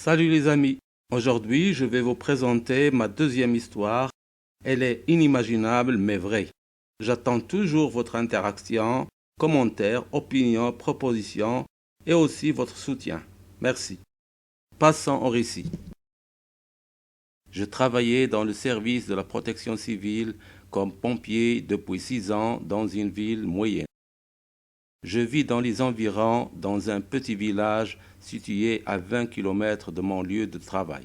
Salut les amis, aujourd'hui je vais vous présenter ma deuxième histoire. Elle est inimaginable mais vraie. J'attends toujours votre interaction, commentaires, opinions, propositions et aussi votre soutien. Merci. Passons au récit. Je travaillais dans le service de la protection civile comme pompier depuis 6 ans dans une ville moyenne. Je vis dans les environs, dans un petit village situé à 20 km de mon lieu de travail.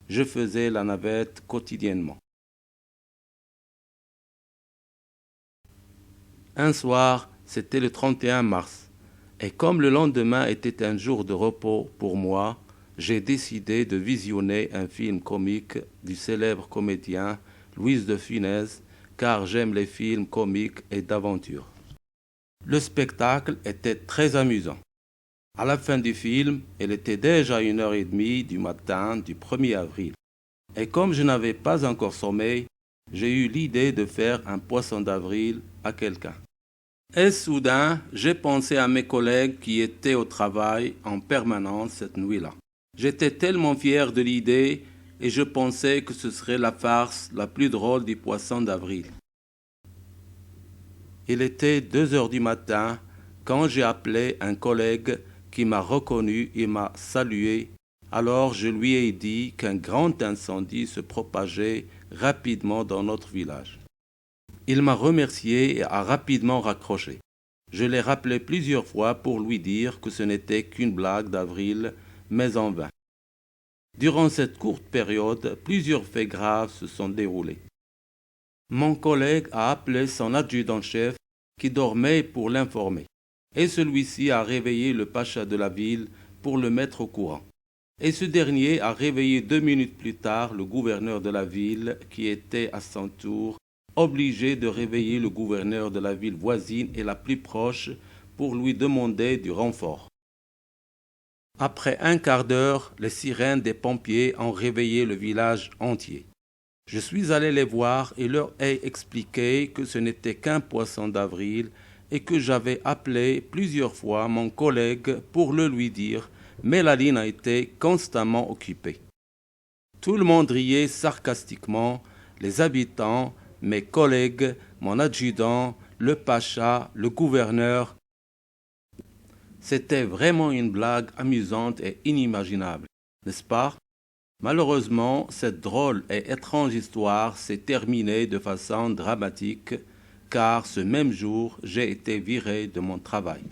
Je faisais la navette quotidiennement. Un soir, c'était le 31 mars, et comme le lendemain était un jour de repos pour moi, j'ai décidé de visionner un film comique du célèbre comédien Louis de Funès, car j'aime les films comiques et d'aventure. Le spectacle était très amusant. À la fin du film, il était déjà 1h30 du matin du 1er avril. Et comme je n'avais pas encore sommeil, j'ai eu l'idée de faire un poisson d'avril à quelqu'un. Et soudain, j'ai pensé à mes collègues qui étaient au travail en permanence cette nuit-là. J'étais tellement fier de l'idée et je pensais que ce serait la farce la plus drôle du poisson d'avril. Il était 2 heures du matin quand j'ai appelé un collègue qui m'a reconnu et m'a salué. Alors je lui ai dit qu'un grand incendie se propageait rapidement dans notre village. Il m'a remercié et a rapidement raccroché. Je l'ai rappelé plusieurs fois pour lui dire que ce n'était qu'une blague d'avril, mais en vain. Durant cette courte période, plusieurs faits graves se sont déroulés. Mon collègue a appelé son adjudant-chef qui dormait pour l'informer, et celui-ci a réveillé le pacha de la ville pour le mettre au courant. Et ce dernier a réveillé 2 minutes plus tard le gouverneur de la ville qui était à son tour obligé de réveiller le gouverneur de la ville voisine et la plus proche pour lui demander du renfort. Après un quart d'heure, les sirènes des pompiers ont réveillé le village entier. Je suis allé les voir et leur ai expliqué que ce n'était qu'un poisson d'avril et que j'avais appelé plusieurs fois mon collègue pour le lui dire, mais la ligne a été constamment occupée. Tout le monde riait sarcastiquement, les habitants, mes collègues, mon adjudant, le pacha, le gouverneur. C'était vraiment une blague amusante et inimaginable, n'est-ce pas? Malheureusement, cette drôle et étrange histoire s'est terminée de façon dramatique, car ce même jour, j'ai été viré de mon travail.